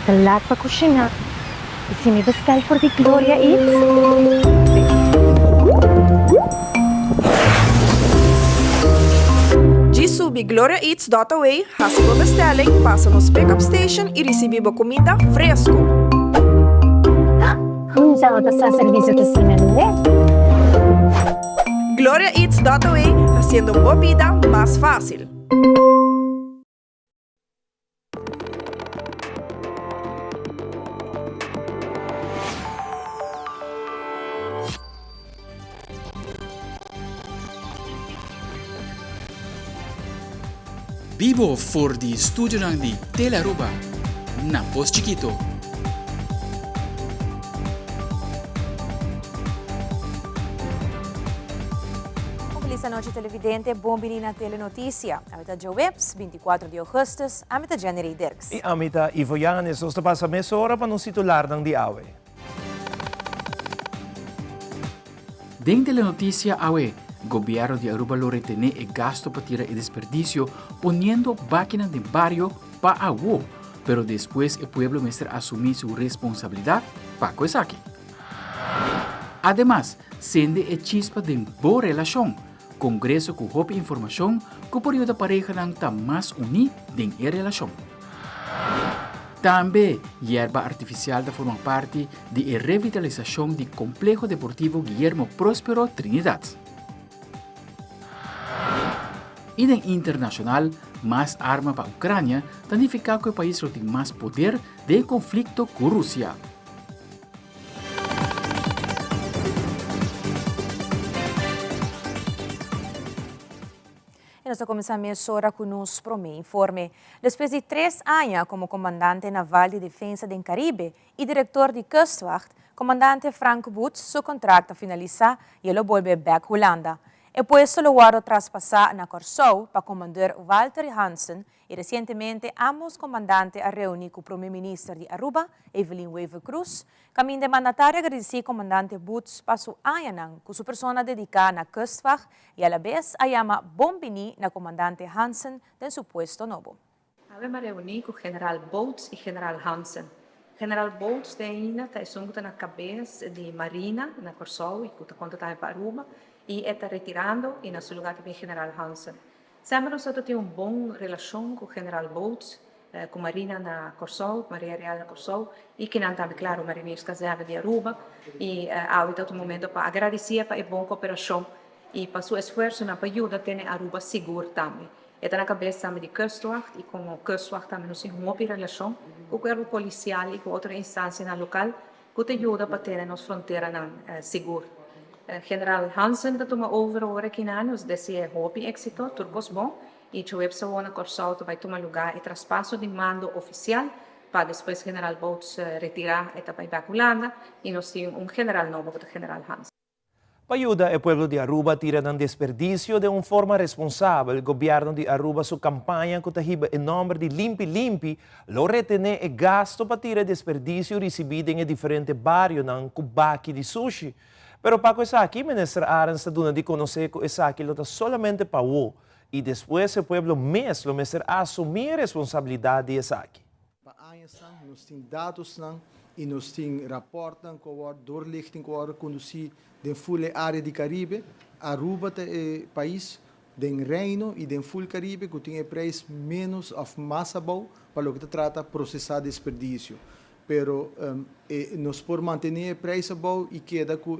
te laat para cozinhar. E se me bestel voor die Gloria iets? De subir Gloria Eats Dotaway, a sua bestelling, passa nos pick-up station e recebe comida fresco. Já outra só serviço que se me Gloria Eats Dotaway, haciendo vida más fácil. Vivo voor die studio ng di Telaruba, na Pos Chiquito. Feliz noite, televidente. Bom vir na Telenotícia. Amita Joe Webs, 24 de agosto. Amita January Dirks. E amita Ivo Yanes, os passa meia hora para nos titular ng Diawe. Den Telenotícia awe, governo de Aruba lo retene e gasto para tirar el desperdicio poniendo máquinas de barrio para agua, pero después el pueblo muestra asumir su responsabilidad para Coesaki. Además, sende e chispa de boa relación. Congreso com roupa e informação que o período da pareja não está mais unido em relação. Também, hierba artificial da forma parte da revitalização do Complexo Deportivo Guillermo Próspero Trinidad. E em internacional, mais arma para a Ucrânia, significa que o país tem mais poder de conflito com a Rússia. E nós começamos agora com nos informe. Depois de 3 anos como comandante naval de defesa do Caribe e diretor de Kustwacht, comandante Frank Boots, seu contrato finaliza e ele volta back Holanda. E poi solo guardo traspasar na Corsou para comandar Walter Hansen e recentemente ambos comandantes a reunir com o primeiro-ministro de Aruba, Evelyn Weaver Cruz, caminho de mandatário agradecer comandante Boots para sua anyanang com sua persona dedicada na Kustwacht e a la vez a chama bombini na comandante Hansen de seu posto novo. Abbiamo riunito con General Boots e General Hansen. General Boots está assunto na cabeça de Marina, na Corsou, e que conta para Aruba, e está retirando e no seu lugar também General Hansen. Sempre nós temos uma boa relação com o General Boots, com Marina na Corsou, Maria Real na Corsou, e que não também, claro, marinheiros casados de Aruba, e há todo momento para agradecer para a boa cooperação e para seu esforço na ajuda ter Aruba seguro também. Está na cabeça também de Kustwacht, e com o Kustwacht também nós temos uma boa relação com o corpo policial e com outra instância na local, que ajuda para ter nossa fronteira segura. General Hansen dat toma over ora kinanos desse hobby éxito turbos bom e eu pessoa na Corsou vai tomar lugar e traspasso de mando oficial para depois General Boots retirar e vai para Holanda e nós temos general novo que é General Hansen. Para ajudar o povo de Aruba tira um desperdício de uma forma responsável, o governo de Aruba sua campanha que está em nome de Limpi Limpi, lo retene e gasto para tirar desperdício recebido em diferentes bairros ng kubaki de sushi. Pero para isso aqui, ministro Arens está dando de conhecer que isso aqui está somente para o e depois o povo mesmo ministro assumir a responsabilidade disso aqui. Nós temos dados e nós temos rapportes com a doorlichting com a conduzir da full área do Caribe, Aruba é o país do Reino e do full Caribe que tem preço menos of massa bom para o que trata de processar desperdício. Pero nós por manter o preço bom e queda com o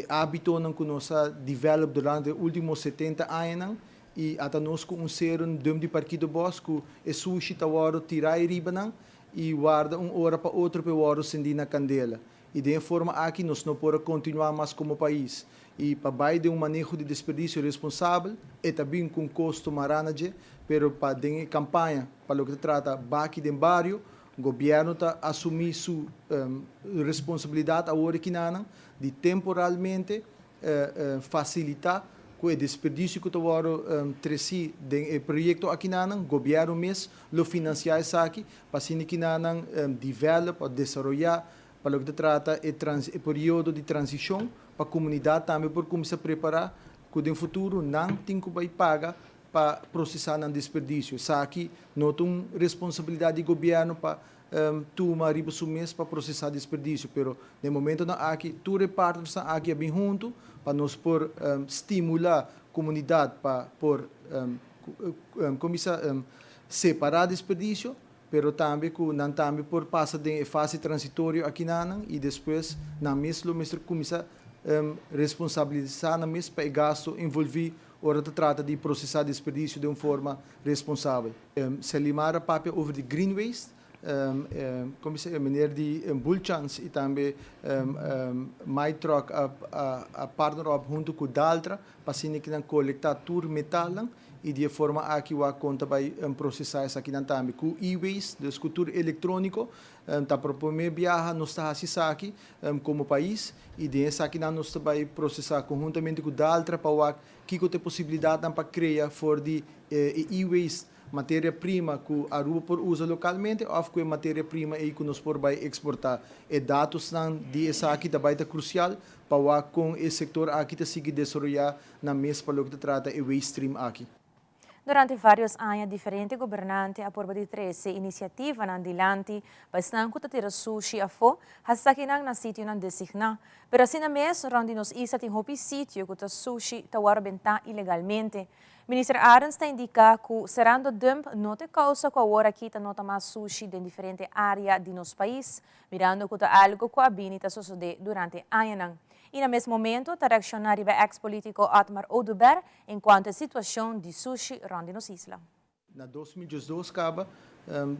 hábito que nós desenvolvemos durante os últimos 70 anos e até nós com ser de partido bosco e sushi tawaro tirar riba e guarda hora para outro para o acendi na candela e de forma aqui nós não podemos continuar mais como país e para baixo de manejo de desperdício responsável e também com custo maranaje pero para a campanha para o que trata baqui de barrio o governo está assumir sua responsabilidade agora que de temporalmente facilitar o desperdício que está treci do projeto aqui o governo mesmo lo financiar isso aqui para que desenvolver, desenvolver para o que trata o período de transição para a comunidade também por começar a preparar que no futuro não tem que pagar para processar o desperdício. Isso aqui não tem responsabilidade do governo para tuma riba su mês para processar desperdício, pero no momento na aqui tu repartos estão aqui bem junto para nos por estimular a comunidade para por começar separar desperdício, pero também não também por passar de fase transitória aqui nan e depois na mesmo começar responsabilizar na mesma para gasto envolver ora de trata de processar desperdício de uma forma responsável. Se limar a papel over de green waste, como se maneira de bulchans e também mais troca a partner up junto com Daltra para assim que não coletar tur metal e de forma aqui o conta vai processar isso aqui também com e-waste, de escultura eletrônico, tá para primeiro viaja nós está aqui como país e de essa aqui nós vai processar conjuntamente com Daltra para que tem possibilidade para criar for de e-waste matéria-prima que a Aruba por usa localmente ou que matéria-prima aí que nós por vai exportar. E dados de essa aqui também é crucial para com esse setor aqui te seguir desenvolver na mesma para o que trata o waste stream aqui. Durante vários anos, diferentes governantes a de 13 iniciativas na dilante para que ter sushi a fo, hasta que na sítio não designar. Pero assim mesmo, onde nos isa tem hopi sítio que o sushi tawar benta ilegalmente. Minister Arens está indica que serando dump não te causa que agora kita nota mais sushi de diferentes áreas de nosso país, mirando que algo que a binita sucede durante anos. E no mesmo momento, está reaccionando o ex-político Otmar Oduber enquanto a situação de sushi ronde nos isla. Na 2012,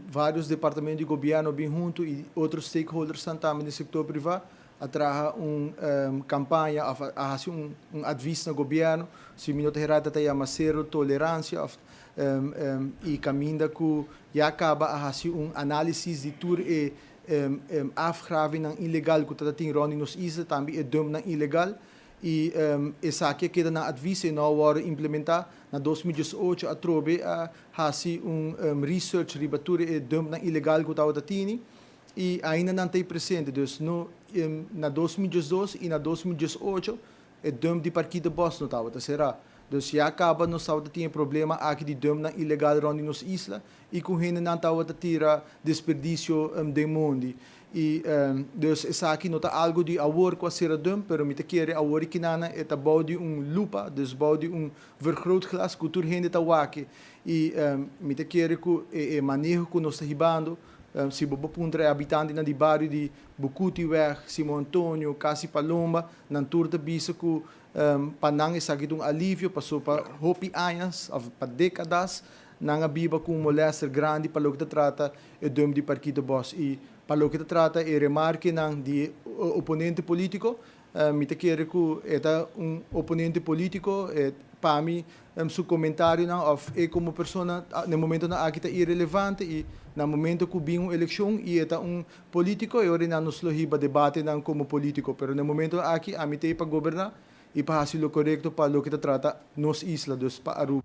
vários departamentos de governo bem junto e outros stakeholders também no setor privado atraja uma campanha, um aviso no governo, se o minuto herada tem a zero tolerância e caminha que já acaba a fazer análise de tudo e afgraving ng illegal kung tatating ronning nos isa tambi e dump ng illegal e essa aqui queda na advice na hora implementar na 2018 a trobe a hasi research ribature e dump ng illegal kung tawag tatini e ainda não tem presente dus no na 2012 e na 2018 e dump de parquida boss no tawag será dus já acaba no tawag tinha problema aqui de dump ng illegal ronning nos isla e com renda não tawag tira desperdício de mundo e dus essa aqui não tá algo de awor com a ser dump pero me te quer awor que nana é tá body lupa dus body vergrootglas cultuur renda tá wake e me te quer que manejo que nós tá ribando se bobo puntra habitante na de bairro de Bucutiweg, Simão Antônio, Casi Palomba, na turta bisa que panang isa aqui alívio passou para hopi anos, para décadas, nanga biba com molester grande para o que trata e dom de partido boss e para o que trata e remarque nang de oponente político, me te quer que é oponente político para mim seu comentário não of como pessoa no momento na aqui tá irrelevante e no momento que vem uma eleição e é político e ora nos lohiba debate não como político pero no momento aqui a mim tem para governar e para fazer o correto para o que trata nos isla dos para Aruba.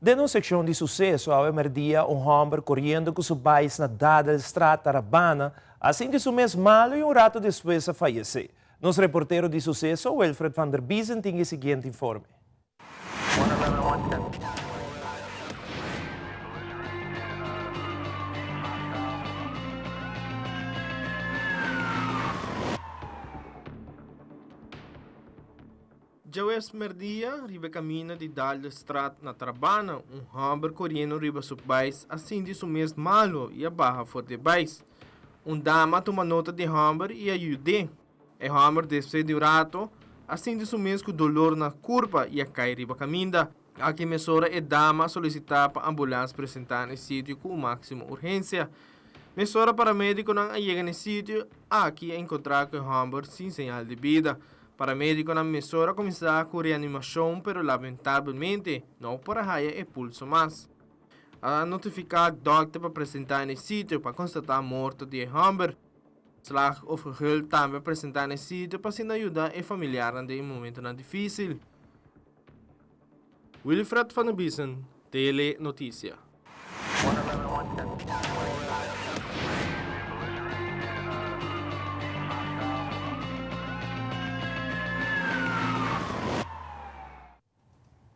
De uma secção de sucesso, ao emerdia homem correndo com seu país na dada estrada Tarabana, assim de seu mês malo e rato depois a falecer. Nosso reporteiro de sucesso, Wilfred van der Biesen, tem o seguinte informe. Jawes merdia, ribe camina de dalde strat na Tarabana, hamber correndo riba sub bais, assim de su mês malo e a barra for de bais. Dama toma nota de hamber e ajude. E hamber desce de rato, assim de su mês com dolor na curva e a cai riba caminda. Aqui mesora e dama solicitar para ambulância apresentar no sítio com máxima urgência. Mesora para médico não chega no sítio, aqui encontrar com hamber sem sinal de vida. Paramédico na mesora começar com reanimação, pero lamentavelmente não para raia e pulso mais. A notificar o doctor para apresentar no sítio para constatar a morte de Hamber. Slag of gehul também apresentar no sítio para se ajudar a familiar em um momento difícil. Wilfred van der Biesen, Tele Notícia.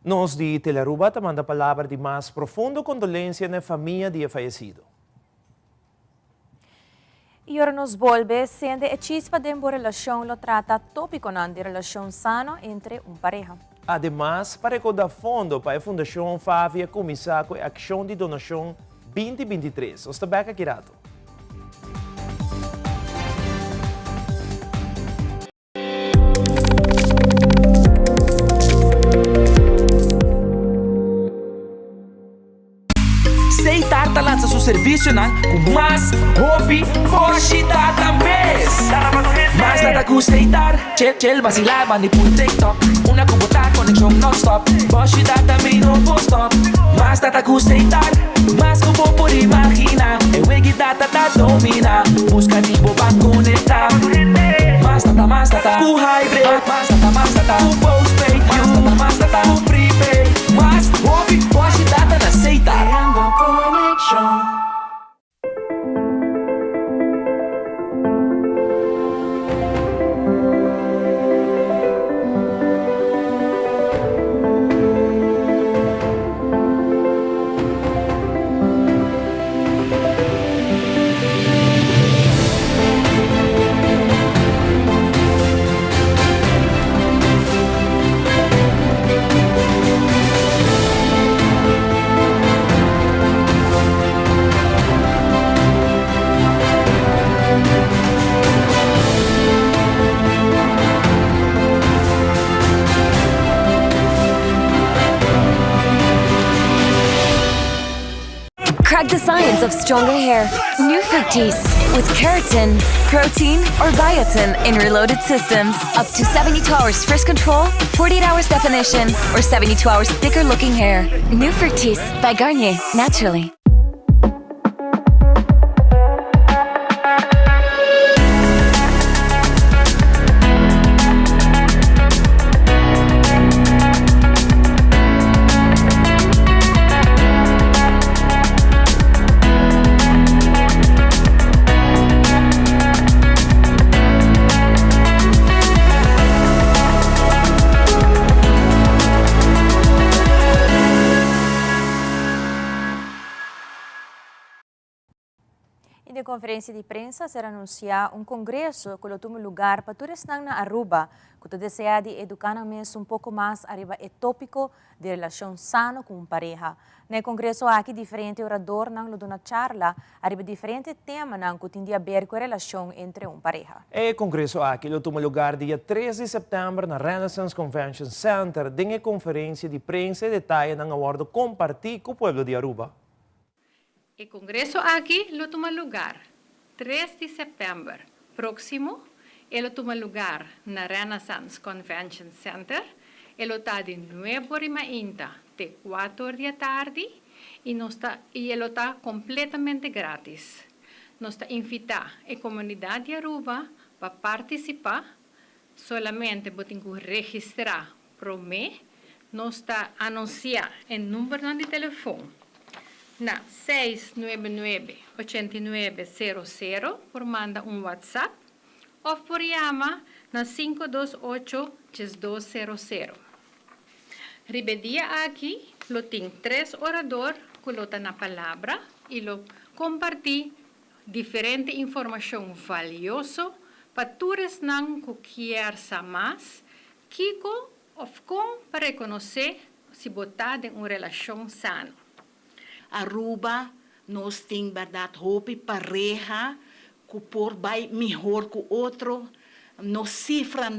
Nós de Telearuba manda palavra de mais profundo condolência na família de falecido. E ora nos volve, sendo a chispa de uma relação lo trata tópico de relação sano entre pareja. Además, para recordar fundo para a Fundação Fávia começar com a ação de donação 2023. Os tabaca Kirato. Seitar lança seu serviço com mais hobby, hoje data mês. Mas nada com Seitar, chill, vacilar, manipula TikTok. Una kubota, conexão non-stop. Hoje data me não vou stop. Mas nada com Seitar, mas que vou por imaginar. É o que data da domina. Busca de boba conectar. Mas nada, com hybrid. Mas nada, com postpaid. Mas nada, com prepaid. Mas hobby, hoje data na Seitar. Crack the science of stronger hair. New Fructis with keratin, protein, or biotin in reloaded systems. Up to 72 hours frizz control, 48 hours definition, or 72 hours thicker looking hair. New Fructis by Garnier, naturally. Em conferência de imprensa será anunciado congresso que toma lugar para todos na Aruba, que deseja de educar um pouco mais arriba o tópico de relação sano com pareja. No congresso aqui diferente orador não dona charla arriba diferente tema não que tem a ver com a relação entre pareja. O congresso aqui toma lugar dia 13 de setembro na Renaissance Convention Center, em conferência de imprensa e detalhe na acordo compartir com o povo de Aruba. O congresso aqui lo toma lugar 3 de setembro próximo. Ele toma lugar na Renaissance Convention Center. Ele está de 9h30 até 4 da tarde e ele está completamente grátis. Nós está invitando a comunidade de Aruba para participar. Solamente você tem que registrar para mim. Nós está anunciando o número de telefone na 699-8900 por mandar WhatsApp ou por chamar na 528-1200. Ribedia aqui, lo tem 3 oradores que lo na palavra e lo compartir diferente informação valiosa para todos que querem saber mais, Kiko of com para reconhecer se botar em uma relação sana. Aruba, nós temos verdade hope pareja que por vai melhor que o outro. Nós cifra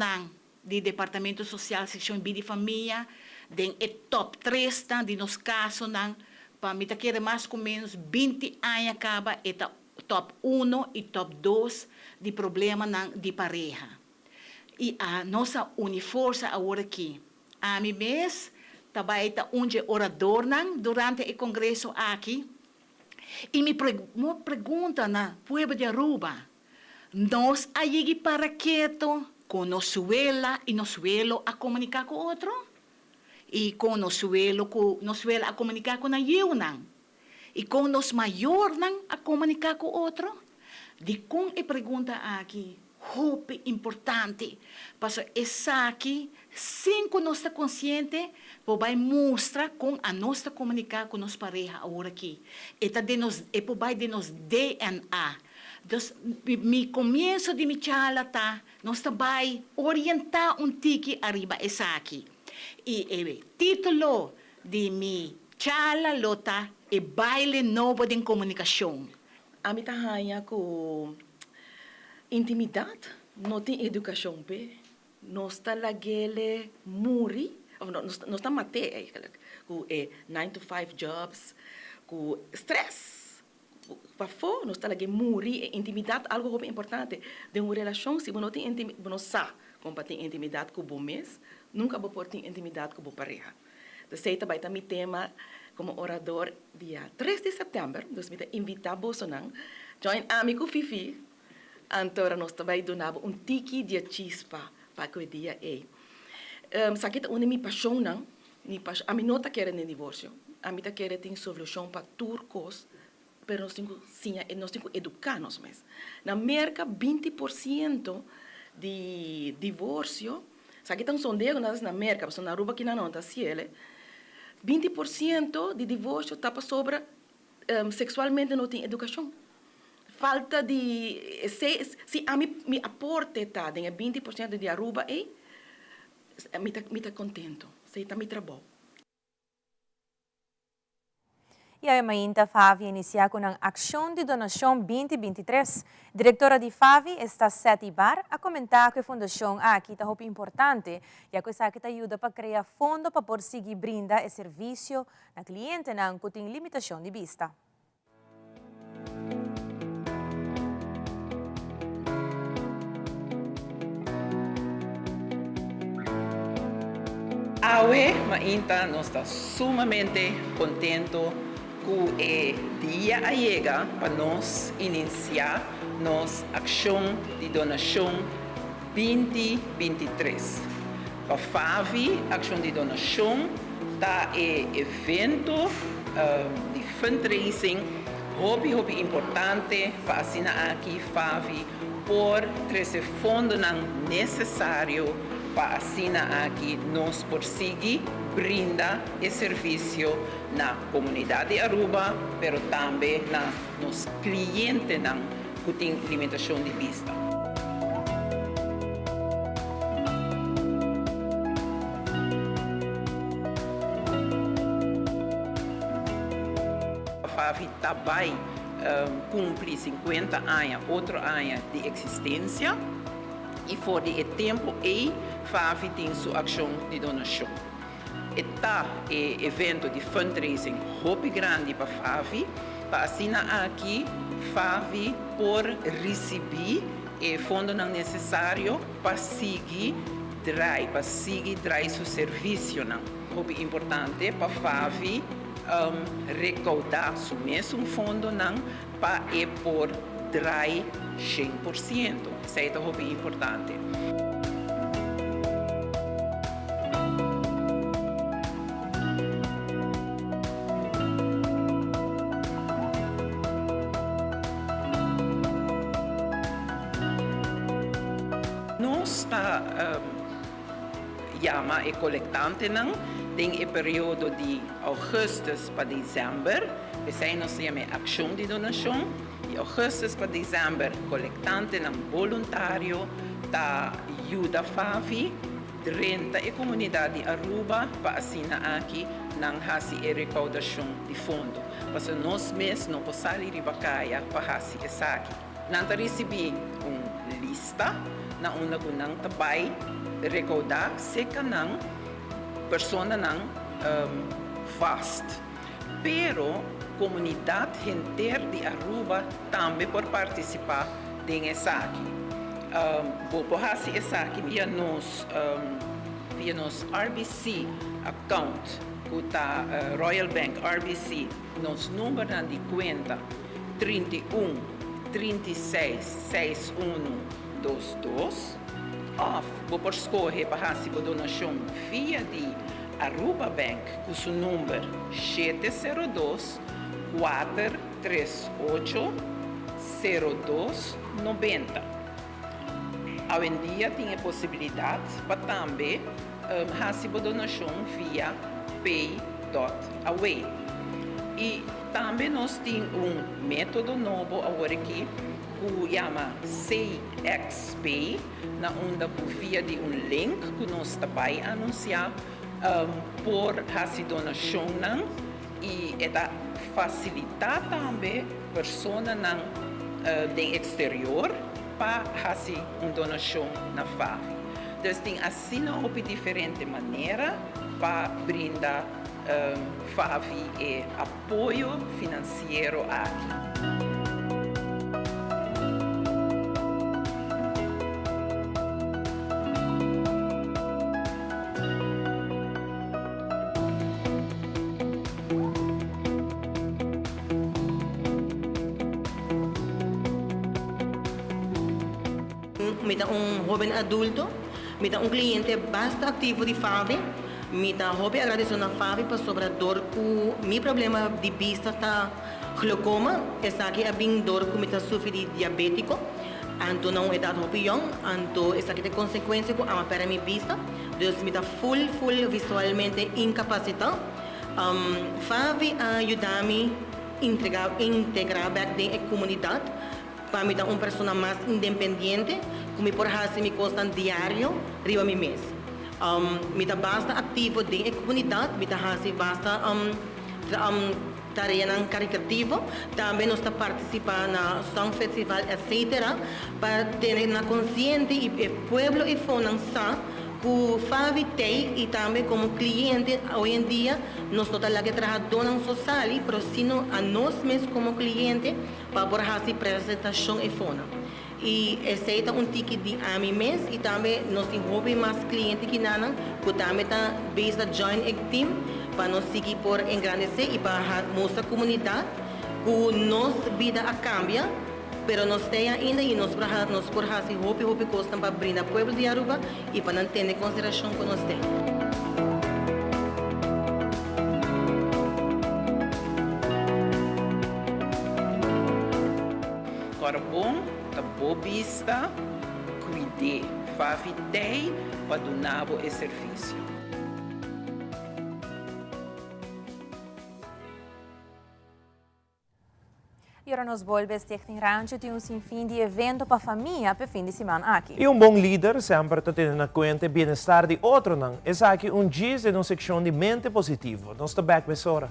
de Departamento Social, Seção B de Família, den top 3 de nos casos para me querer mais ou menos 20 anos acaba eta top 1 e top 2 de problema de pareja. E a nossa uniforça agora aqui. A mim mesmo também orador durante o congresso aqui. E me pergunta na povo de Aruba, nós aí para quieto com nosso e nosso a comunicar com outro? E com nosso a comunicar com a não? E com nosso maior a comunicar com outro? De com a pergunta aqui, hope importante, para essa aqui, cinco nós está consciente, vai mostrar com a nossa comunicar com nossa pareja agora aqui. E vai de nos DNA, Dus mi comienzo di mi chala ta, nos tabay orienta un tiki arriba esaki. E titolo di mi chala lota e baile novo de comunicação. A mi tahanya ko intimidade, não tem educação pe, nós tá lagele muri, nós tá mate, com 9 to 5 jobs, com stress. Para fora, nós tá lagele muri, intimidade algo muito importante de uma relação. Se você não tem intimidade, você sabe como tem intimidade com o bom mês, nunca vou ter intimidade com o pareja. Então, sei também também tema como orador dia 3 de setembro, nós me invitar Bolsonaro, join amigo Fifi, antora nós também donava tiki de chispa para que o dia é. Sakita une mi paixão não, a mim não tá querendo divórcio, a mim tá querendo ter solução para turcos, pero nós temos que educar nós mesmos. Na América 20% de divórcio, sakita sondeo na América, mas na Aruba que não tá ciele. 20% de divórcio está sobre sexualmente não tem educação. Falta de... Se a me aporte tá, de 20% de Aruba, me tá contento. Se tá me trabalho. E a Mainta Favi inicia com a Ação de Donação 2023. Diretora de Favi está Seti Bar a comentar que a Fundação aqui está muito importante, já que essa aqui ajuda para criar fundo para conseguir brindar esse serviço na cliente que tem limitação de vista. Awe Mainta nós está sumamente contento que é dia a chega para nós iniciar nossa ação de donação 2023. Para FAVI, ação de donação, tá evento de fundraising muito importante para assinar aqui FAVI por trazer fundo necessário para assinar aqui nós por seguir brinda esse serviço na comunidade de Aruba, mas também na nos clientes que têm limitação de vista. A FAVI também cumpre 50 anos, outro ano de existência, e fora de tempo, a FAVI tem sua ação de donação. Está evento de fundraising muito grande para FAVI, para assinar aqui FAVI por receber o fundo necessário para seguir seu serviço. Muito importante para FAVI recaudar o mesmo fundo para por drive 100%. Isso é muito importante. Nós está chama e coletante tem o período de agosto para dezembro, que nós chama ação de donação. De agosto para dezembro, coletante voluntário da ajuda FAVI, 30 a comunidade de Aruba para assinar aqui na recaudação de fundo. Mas nós mesmos não podemos ir para fazer isso aqui. Nós recebemos uma lista na una gunang tabay recaudar seca nang persona nang fast. Pero comunidade inteira de Aruba também pode participar dessa aqui. Vou fazer essa aqui via nos RBC account, que tá Royal Bank RBC, nos número de conta 31 36 61 22, vou escolher para fazer a donação via de Aruba Bank, com seu número 702 438 0290. Hoje em dia tem a possibilidade para também fazer a donação via pay.away. E também nós temos método novo agora aqui, que chama CXP, na onda via de link que nós também anunciar por essa donação e facilitar também pessoas do exterior para fazer uma donação na FAV. Então, tem assim uma diferente maneira para brindar FAV e apoio financeiro aqui. Mita jovem adulto, mita cliente bastante ativo de FAV, mita jovem agradeço na FAV para sobrador com meu problema de vista tá glaucoma, essa aqui é bem dor com mita sofre de diabético, anto não é dado opinião, anto essa aqui tem consequência com a para minha vista, então mita full visualmente incapacitado. FAV ajuda-me integrar back dentro da comunidade, para me dar uma pessoa mais independente, como por fazer me custa diário, riba mi mês. Me dá bastante ativo dentro da comunidade, me dá fazer bastante tarefa caricativa, também nós está participando na Song Festival, etc., para ter na consciente e o povo e fonança que o FAV tem e também como cliente hoje em dia nós não estamos aqui trabalhando social, mas sim a nós mesmos como cliente para poder fazer apresentação e fona. E aceita um ticket de a mim mês e também nós temos mais clientes que não, que também está based a join a team para nós seguir por engrandecer e para mostrar a comunidade que nossa vida cambia. Pero nós temos ainda e nós por fazer roupa costa para brindar o povo de Aruba e para não ter consideração que nós temos. Agora, bom, tá boa vista, cuide, favitei para donar o serviço. E agora nos volve Stichting Rancho tem sinfim de evento para a família para fim de semana aqui. E bom líder sempre está tendo em conta o bem-estar de outro. Essa aqui diz de uma secção de mente positiva. Nós estamos back com hora.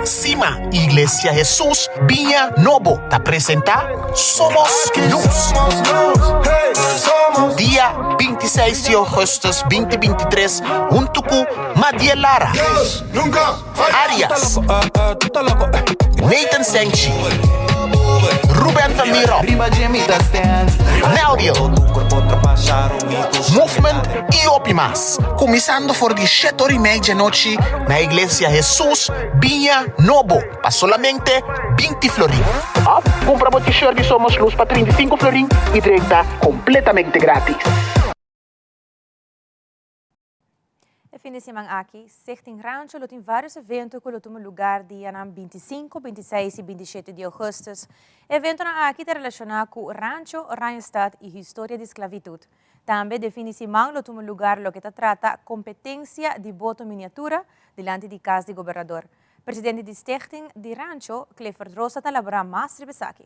Cima Iglesia Jesús Viña Novo te presenta Somos Luz. Día 26 de agosto 2023 junto con Madiel Lara, Arias, Nathan Senchi, Ruben Tamiro, Melvio, Movement e Opimas. Começando por 7h30 da noite na Iglesia Jesús Viña Novo, para solamente 20 florin. Compra o t-shirt de Somos Luz para 35 florin e directa completamente grátis. E fim de semana aqui, Stichting Rancho tem vários eventos que têm lugar dia 25, 26 e 27 de agosto. Eventos aqui estão relacionados com Rancho, Randstad e história de esclavitud. Também de fim de semana tem lugar que trata competência de voto miniatura diante de casa de governador. Presidente de Stichting de Rancho, Clifford Rosa, está elaborando mais sobre isso aqui.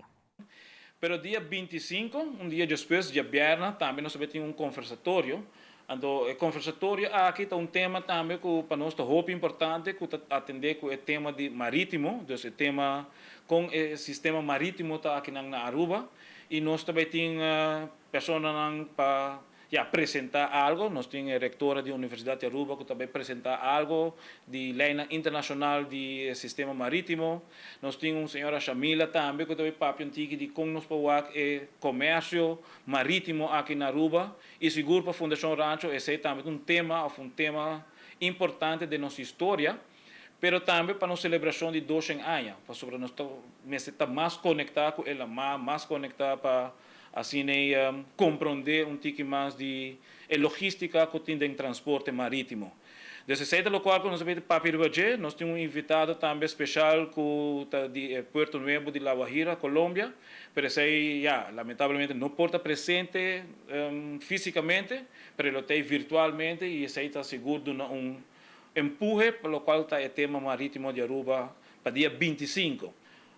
Pero dia 25, um dia depois, dia viernes, também nós temos um conversatório. Então, o conversatório aqui está um tema também que para nós é muito importante, que atender com o tema de marítimo, então, o tema com o sistema marítimo está aqui na Aruba, e nós também temos pessoas para apresentar algo. Nós temos a reitora da Universidade de Aruba que também apresentar algo de lei internacional de sistema marítimo. Nós temos a senhora Shamila também que também papo antigo de como nós podemos comércio marítimo aqui na Aruba. E seguro para a Fundação Rancho esse é também um tema importante de nossa história, pero também para a nossa celebração de 200 anos, para sobre nós estar mais conectado com ela, mais conectado para assim compreender tique mais de logística que tem em transporte marítimo. Desse site local que nós temos Papi Ribaje, nós temos invitado também especial de Puerto Nuevo de La Guajira, Colômbia, pero esse lamentavelmente não pode estar presente fisicamente, pero ele está virtualmente e esse está seguro de empurre pelo qual está o tema marítimo de Aruba para dia 25.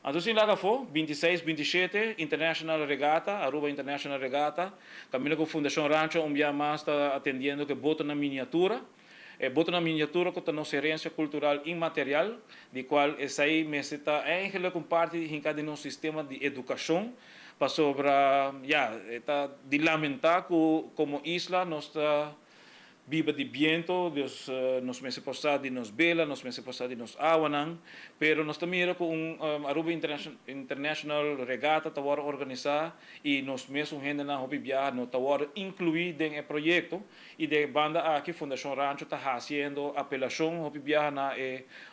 Então, sim, lá foi, 26, 27, International Regata, Aruba International Regata, caminho com a Fundação Rancho, dia mais está atendendo que bota na miniatura. Bota na miniatura com a nossa herência cultural imaterial, de qual essa aí está com parte de nosso sistema de educação, para sobre, de lamentar que como isla nós está viva de viento, nos meses passados nos vela, nos meses passados nos awanan, pero nós também com Aruba International Regata está organizar e nos meses gente na hobby viajar, não está incluir em projeto e de banda aqui Fundação Rancho está fazendo apelação hobby viajar na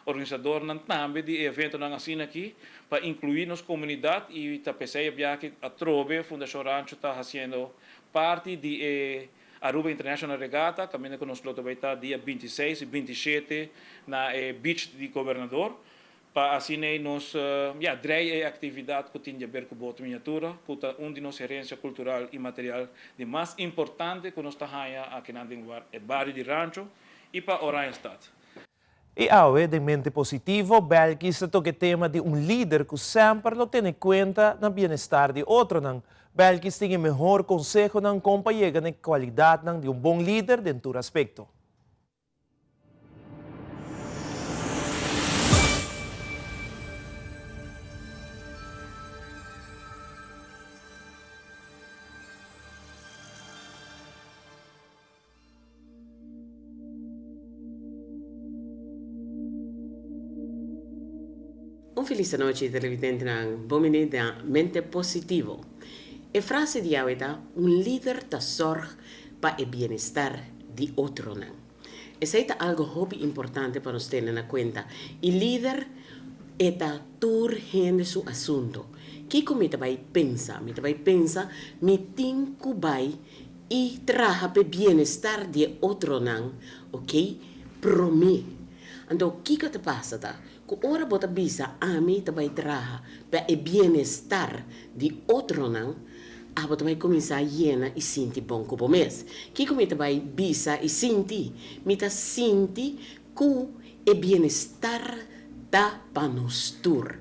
organizador nan também de evento na assim aqui para incluir nos comunidade e está pensando viajar a trove Fundação Rancho está fazendo parte de Aruba International Regata, caminho que nós vai estar dia 26 e 27 na Beach de Governador, para assim nós dreia a atividade que tem a ver com a miniatura, que é de nossa herência cultural e material de mais importante que nós está aqui no bairro de Rancho e para Oranjestad. E awe de mente positivo, Belkis toca tema de líder que sempre lo tem em conta no bem-estar de outro. Belkis tem o melhor consejo para chegar na qualidade de bom líder em todo aspecto. Feliz noite, televidente, bomine da mente positivo. A frase de Aweda, líder da sorge para o bem-estar de outro. Essa é algo hobby importante para nós ter na conta. E líder é tur gente su assunto. Que como vai pensar? Me vai pensar, me tem que vai e traga para o bem-estar de outro, ok? Pro mim. Então, o que te passa? Que ora bota bisa a mim vai traga para o bem-estar de outro, a bota vai começar a llena e sentir bom como mês. Que como vai bisa e sentir? Me tá sentir que o bem-estar da para nós tur.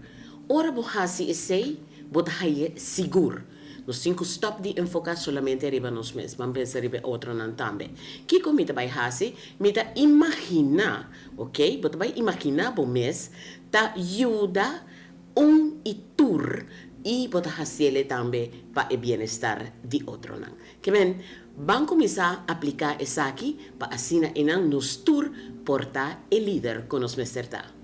Ora bohasi esse, bota aí seguro. Nós temos que stop de enfocar solamente riba nós mesmos, vamos pensar riba outro não também. Que como vai fazer? Me tá imaginar, ok? Bota vai imaginar bom mês, tá ajuda e tur e bota fazer também para o bem-estar de outro não. Que bem, vamos começar a aplicar isso aqui para assim nos tur portar o líder com nós mesmos.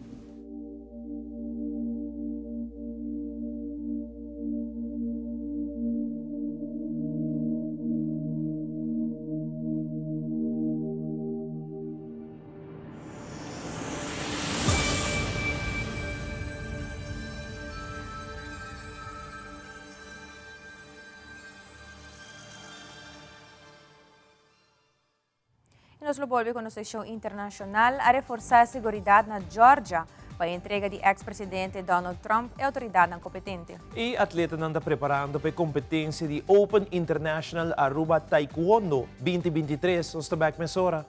Nos volve com a sessão internacional a reforçar a segurança na Geórgia para a entrega de ex-presidente Donald Trump e autoridade competente. E atleta anda preparando para a competência de Open International Aruba Taekwondo 2023. Nós estamos aqui mesora.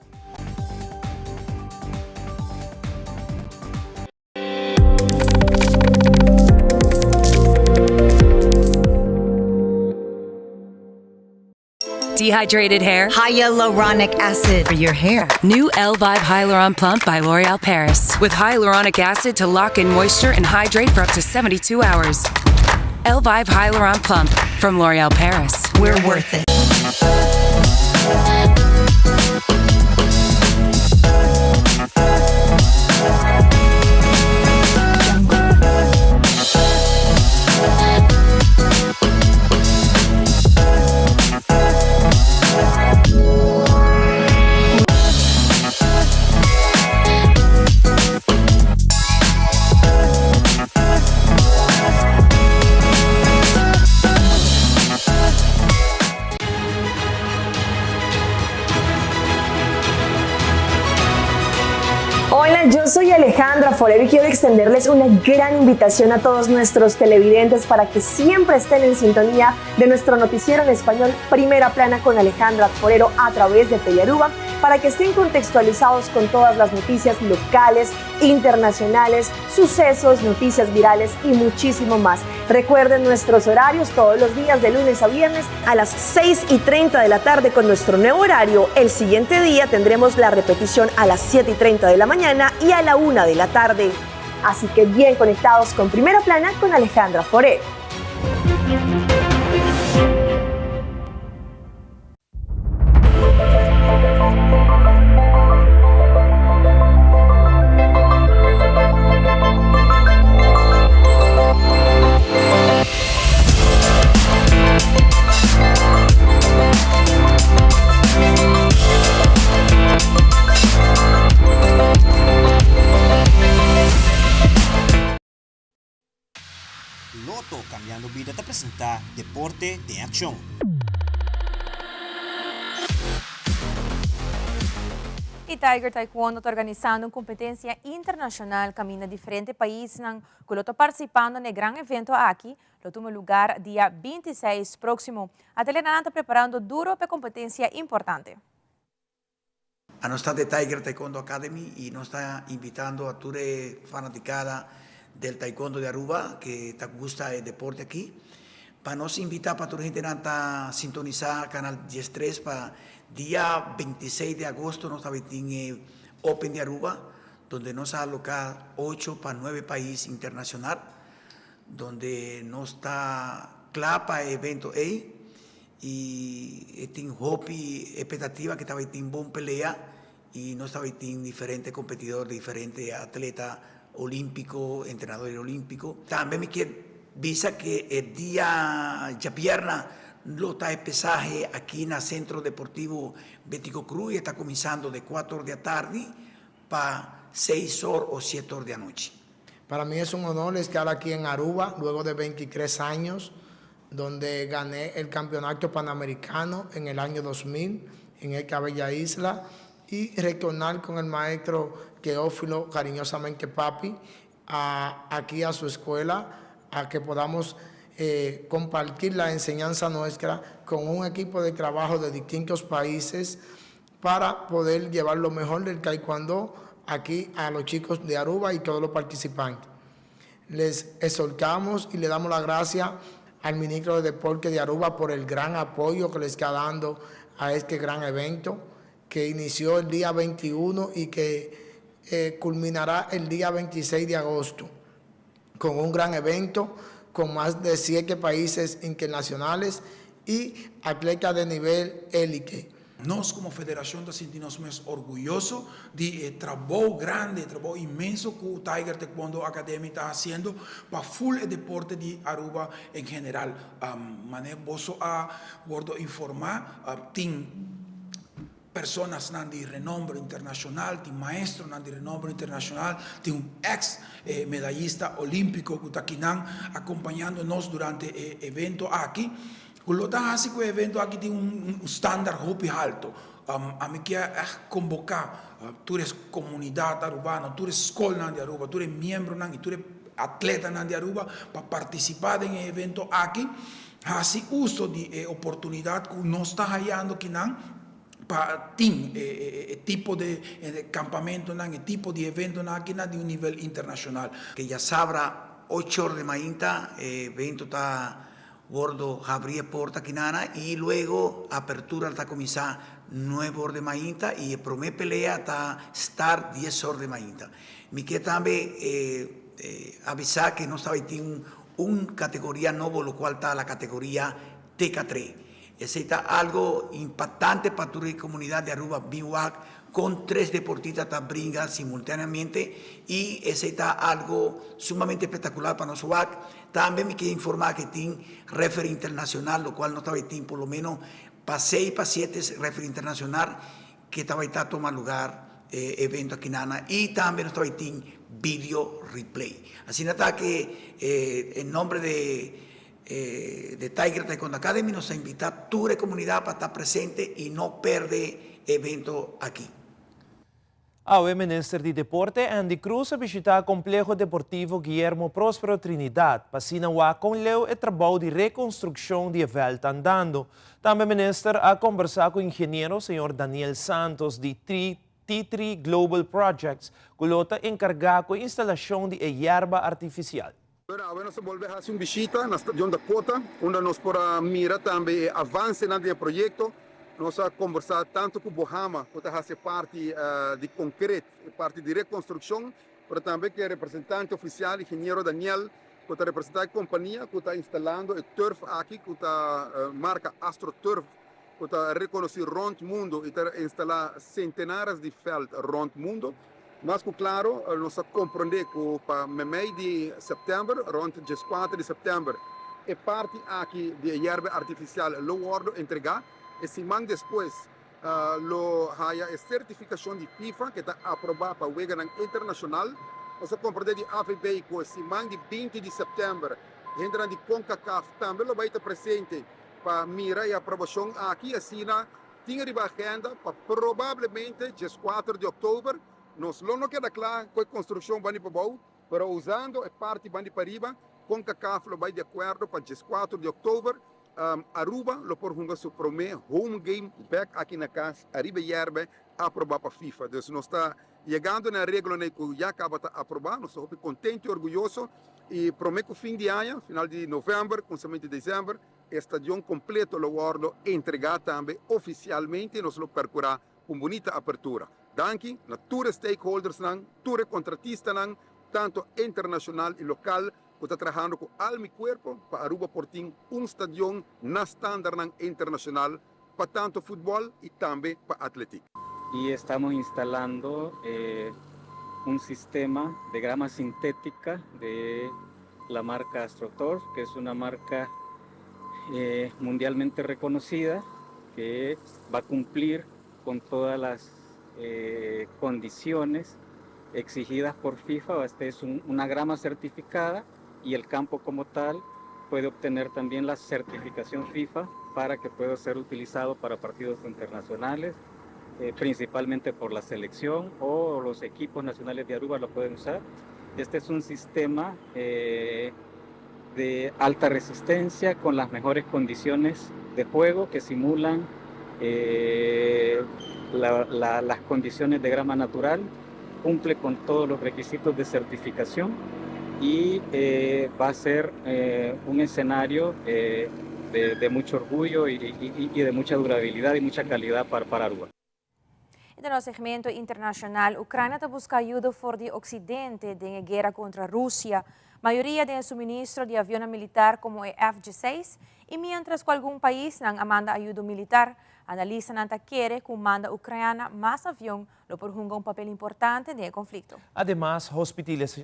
Dehydrated hair? Hyaluronic acid for your hair. New Elvive Hyaluron Plump by L'Oreal Paris. With hyaluronic acid to lock in moisture and hydrate for up to 72 hours. Elvive Hyaluron Plump from L'Oreal Paris. We're worth it. Hola, yo soy Alejandra Forero y quiero extenderles una gran invitación a todos nuestros televidentes para que siempre estén en sintonía de nuestro noticiero en español Primera Plana con Alejandra Forero a través de Telearuba, para que estén contextualizados con todas las noticias locales, internacionales, sucesos, noticias virales y muchísimo más. Recuerden nuestros horarios todos los días de lunes a viernes a las 6:30 de la tarde con nuestro nuevo horario. El siguiente día tendremos la repetición a las 7:30 de la mañana y a la 1 de la tarde. Así que bien conectados con Primera Plana con Alejandra Forero. Loto Cambiando Vida te presenta Deporte de Acción. E Tiger Taekwondo está organizando uma competência internacional caminho de diferentes países que estão participando no grande evento aqui. Lo toma lugar dia 26 próximo. A Telenana está preparando duro para competência importante. A nós está de Tiger Taekwondo Academy e nos está invitando a toda fanaticada del Taekwondo de Aruba que te gusta el deporte aquí. Para nos invitar para toda la gente que sintonizar canal 13 para día 26 de agosto nos está en Open de Aruba, donde nos ha alocado 8 para 9 países internacionales, donde nos está claro para el evento ahí y tiene hope y expectativa que estaba en buena pelea y nos estaba en diferentes competidores, diferentes atletas olímpico, entrenador olímpico. También me quiero avisar que el día de viernes lo está el pesaje aquí en el Centro Deportivo Bético Cruz y está comenzando de 4 de la tarde para 6 horas o 7 horas de la noche. Para mí es un honor estar aquí en Aruba luego de 23 años, donde gané el campeonato panamericano en el año 2000 en el Cabella Isla y retornar con el maestro Teófilo, cariñosamente papi, aquí a su escuela, a que podamos compartir la enseñanza nuestra con un equipo de trabajo de distintos países para poder llevar lo mejor del taekwondo aquí a los chicos de Aruba y todos los participantes. Les exhortamos y le damos las gracias al ministro de Deporte de Aruba por el gran apoyo que le está dando a este gran evento que inició el día 21 y que culminará el día 26 de agosto con un gran evento con más de 7 países internacionales y atletas de nivel élite. Nós, como federação, nos sentimos mais orgulhosos de trabalho grande, trabalho imenso que o Tiger Taekwondo Academy está fazendo para full deporte de Aruba em geral. Mané, posso informar, tem personas de renombre internacional, tem maestro de renombre internacional, tem ex-medallista olímpico que está aqui acompanhando-nos durante o evento aqui. Lo que hace que el evento aquí tiene un estándar muy alto. A mí quiero convocar tú eres comunidad arubana, tú eres escuela de Aruba, tú eres miembro y tú eres atleta de Aruba para participar en el evento aquí. Hace uso de oportunidad que nos está hallando aquí para tipo de campamento, el tipo de evento aquí de un nivel internacional. Que ya sabrá 8 horas de mañana, el evento está bordo abrir porta quinana y luego apertura hasta comenzar nuevo orden mainta y promet pelea hasta estar 10 horas de mainta. Mi que también avisar que no estaba en una categoría nueva, lo cual está la categoría TK3. Ese está algo impactante para tu comunidad de Aruba, BIWAC, con 3 deportistas que brincan simultáneamente y ese está algo sumamente espectacular para nosotros. También me quiero informar que tiene referee internacional, lo cual no estaba en por lo menos para 6 para 7 referee internacional que estaba a tomar lugar evento aquí nana y también estaba en video replay. Así nada que en nombre de Tiger Taekwondo Academy nos invita a toda la comunidad para estar presente y no perder evento aquí. O ministro de Deporte Andy Cruz visita o Complexo Deportivo Guillermo Próspero Trinidad para sinawar com leu o trabalho de reconstrução de velta andando. Também o ministro a conversar com o engenheiro senhor Daniel Santos de T3 Global Projects, que lota encargar com a instalação de erva artificial. Bueno, se vuelve a hacer una visita en la estación de Cota, donde nos podrá mirar también avance en el proyecto. Nos ha conversado tanto con Bohama, que hace parte de concreto, parte de reconstrucción, pero también que el representante oficial, ingeniero Daniel, que está representando la compañía, que está instalando el turf aquí, que está marca AstroTurf, que está reconocido rond mundo y está instalando centenares de feld rond mundo. Mas que claro, nós compreendemos que para o mês de setembro, rond 4 de setembro, é parte aqui de erva artificial, lo guardo entregar, e semana depois, lo haya a certificação de FIFA, que está aprovada para o Weganan Internacional. Nós compreendemos de AFB que semana de 20 de setembro, entra de CONCACAF, também lo vai estar presente para mirar a aprovação aqui, assim, tinha de agenda para provavelmente 4 de outubro. Nos não queda claro qual construção vai para baixo, mas usando a parte vai para riba, com CACAF vai de acordo para 4 de outubro. Aruba, lo por jungar seu primeiro home game back aqui na casa, Arriba Yerbe, aprovar para a FIFA. Então, nós está chegando na regra que já acaba de aprovar, nós estamos contentes e orgulhosos e prometo fim de ano, final de novembro, começamento de dezembro, o estádio completo lo guardo entregar também oficialmente, nós lo percorrer com bonita apertura. Danke a todos os stakeholders, todos os contratistas, tanto internacional e local, que está trabalhando com alma e corpo para Aruba Portim estadio na estándar internacional para tanto futebol e também para atletismo. Y estamos instalando un sistema de grama sintética de la marca AstroTurf, que es una marca mundialmente reconocida, que va a cumplir con todas las condiciones exigidas por FIFA. Esta es una grama certificada y el campo como tal puede obtener también la certificación FIFA para que pueda ser utilizado para partidos internacionales, principalmente por la selección o los equipos nacionales de Aruba lo pueden usar. Este es un sistema de alta resistencia con las mejores condiciones de juego que simulan las condiciones de grama natural, cumple con todos los requisitos de certificación y va a ser un escenario de mucho orgullo y de mucha durabilidad y mucha calidad para Aruba. En el segmento internacional, Ucrania busca ayuda por el occidente de la guerra contra Rusia. Mayoría de suministro de aviones militar como el F-16 y mientras que algún país no manda ayuda militar, analizan ante quiere que manda Ucrania más avión, lo por jugar un papel importante en el conflicto. Además,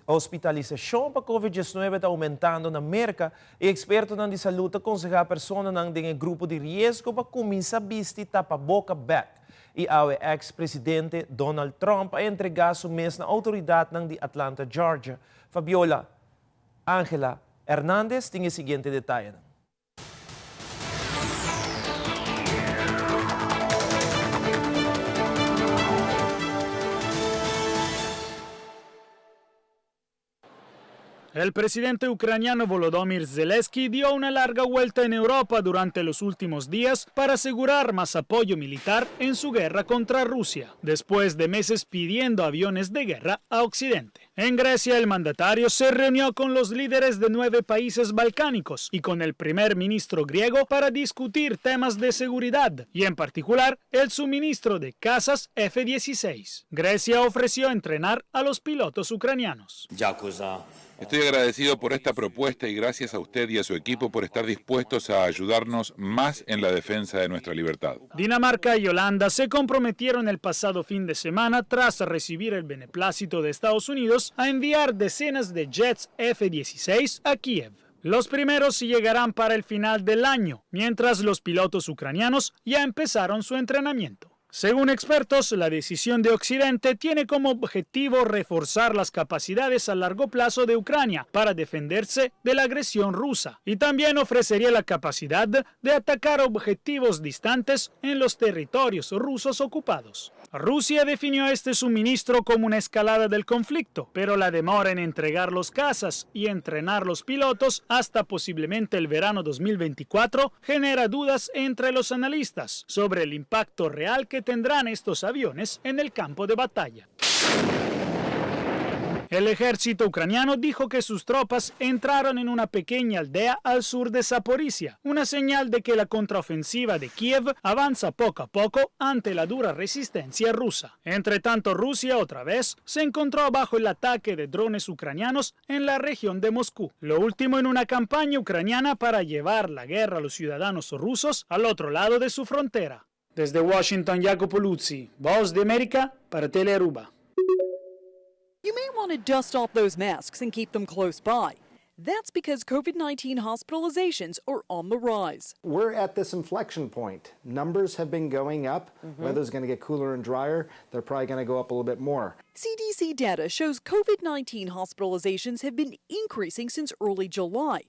hospitalização para COVID-19 está aumentando na América e expertos de saúde aconselham a pessoas em grupo de risco para começar a vestir tapa-boca back. E ao ex-presidente Donald Trump a entregar sua mês na autoridade de Atlanta, Georgia. Fabiola Ángela Hernández tem o seguinte detalhe. El presidente ucraniano Volodymyr Zelensky dio una larga vuelta en Europa durante los últimos días para asegurar más apoyo militar en su guerra contra Rusia, después de meses pidiendo aviones de guerra a Occidente. En Grecia, el mandatario se reunió con los líderes de 9 países balcánicos y con el primer ministro griego para discutir temas de seguridad y, en particular, el suministro de cazas F-16. Grecia ofreció entrenar a los pilotos ucranianos. Estoy agradecido por esta propuesta y gracias a usted y a su equipo por estar dispuestos a ayudarnos más en la defensa de nuestra libertad. Dinamarca y Holanda se comprometieron el pasado fin de semana, tras recibir el beneplácito de Estados Unidos, a enviar decenas de jets F-16 a Kiev. Los primeros llegarán para el final del año, mientras los pilotos ucranianos ya empezaron su entrenamiento. Según expertos, la decisión de Occidente tiene como objetivo reforzar las capacidades a largo plazo de Ucrania para defenderse de la agresión rusa, y también ofrecería la capacidad de atacar objetivos distantes en los territorios rusos ocupados. Rusia definió este suministro como una escalada del conflicto, pero la demora en entregar los cazas y entrenar los pilotos hasta posiblemente el verano 2024 genera dudas entre los analistas sobre el impacto real que tendrán estos aviones en el campo de batalla. El ejército ucraniano dijo que sus tropas entraron en una pequeña aldea al sur de Zaporizhia, una señal de que la contraofensiva de Kiev avanza poco a poco ante la dura resistencia rusa. Entre tanto, Rusia otra vez se encontró bajo el ataque de drones ucranianos en la región de Moscú, lo último en una campaña ucraniana para llevar la guerra a los ciudadanos rusos al otro lado de su frontera. Desde Washington, Jacopo Luzzi, Voz de América para Telearuba. You may want to dust off those masks and keep them close by. That's because COVID-19 hospitalizations are on the rise. We're at this inflection point. Numbers have been going up. Weather's going to get cooler and drier. They're probably going to go up a little bit more. CDC data shows COVID-19 hospitalizations have been increasing since early July.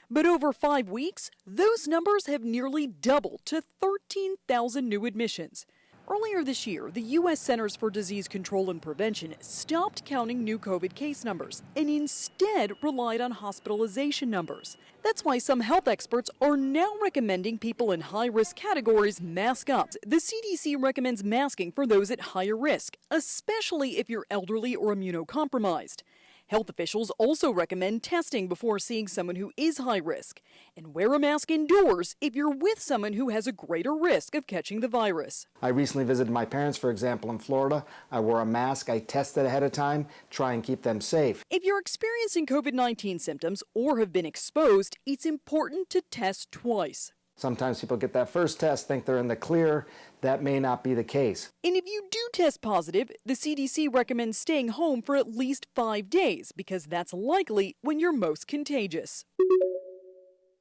But over 5 weeks, those numbers have nearly doubled to 13,000 new admissions. Earlier this year, the U.S. Centers for Disease Control and Prevention stopped counting new COVID case numbers and instead relied on hospitalization numbers. That's why some health experts are now recommending people in high-risk categories mask up. The CDC recommends masking for those at higher risk, especially if you're elderly or immunocompromised. Health officials also recommend testing before seeing someone who is high risk, and wear a mask indoors if you're with someone who has a greater risk of catching the virus. I recently visited my parents, for example, in Florida. I wore a mask. I tested ahead of time, try and keep them safe. If you're experiencing COVID-19 symptoms or have been exposed, it's important to test twice. Sometimes people get that first test, think they're in the clear. That may not be the case. And if you do test positive, the CDC recommends staying home for at least 5 days because that's likely when you're most contagious.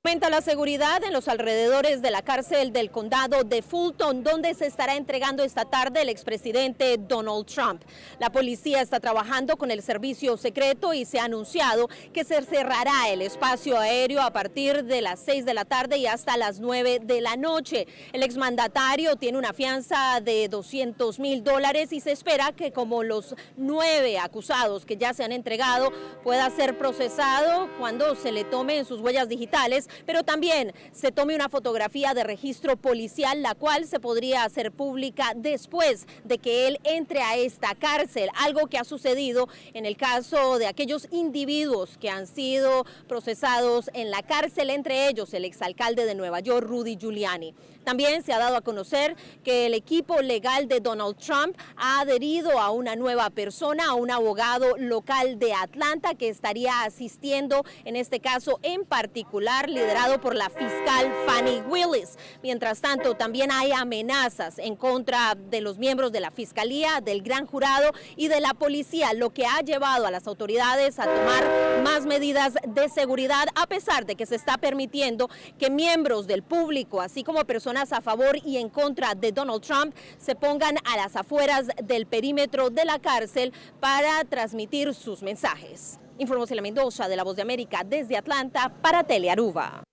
Aumenta la seguridad en los alrededores de la cárcel del condado de Fulton, donde se estará entregando esta tarde el expresidente Donald Trump. La policía está trabajando con el servicio secreto y se ha anunciado que se cerrará el espacio aéreo a partir de las 6 de la tarde y hasta las 9 de la noche. El exmandatario tiene una fianza de $200,000 y se espera que, como los 9 acusados que ya se han entregado, pueda ser procesado cuando se le tomen sus huellas digitales, pero también se tome una fotografía de registro policial, la cual se podría hacer pública después de que él entre a esta cárcel, algo que ha sucedido en el caso de aquellos individuos que han sido procesados en la cárcel, entre ellos el exalcalde de Nueva York, Rudy Giuliani. También se ha dado a conocer que el equipo legal de Donald Trump ha adherido a una nueva persona, a un abogado local de Atlanta que estaría asistiendo en este caso en particular, liderado por la fiscal Fani Willis. Mientras tanto, también hay amenazas en contra de los miembros de la fiscalía, del gran jurado y de la policía, lo que ha llevado a las autoridades a tomar más medidas de seguridad, a pesar de que se está permitiendo que miembros del público, así como personas a favor y en contra de Donald Trump, se pongan a las afueras del perímetro de la cárcel para transmitir sus mensajes. Informó Celia Mendoza de La Voz de América desde Atlanta para Telearuba.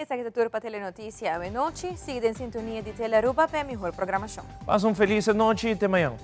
Essa aqui é a turpa Telenotícia. Boa noite. Siga em sintonia de Tele Aruba para a melhor programação. Passa feliz noite e até amanhã.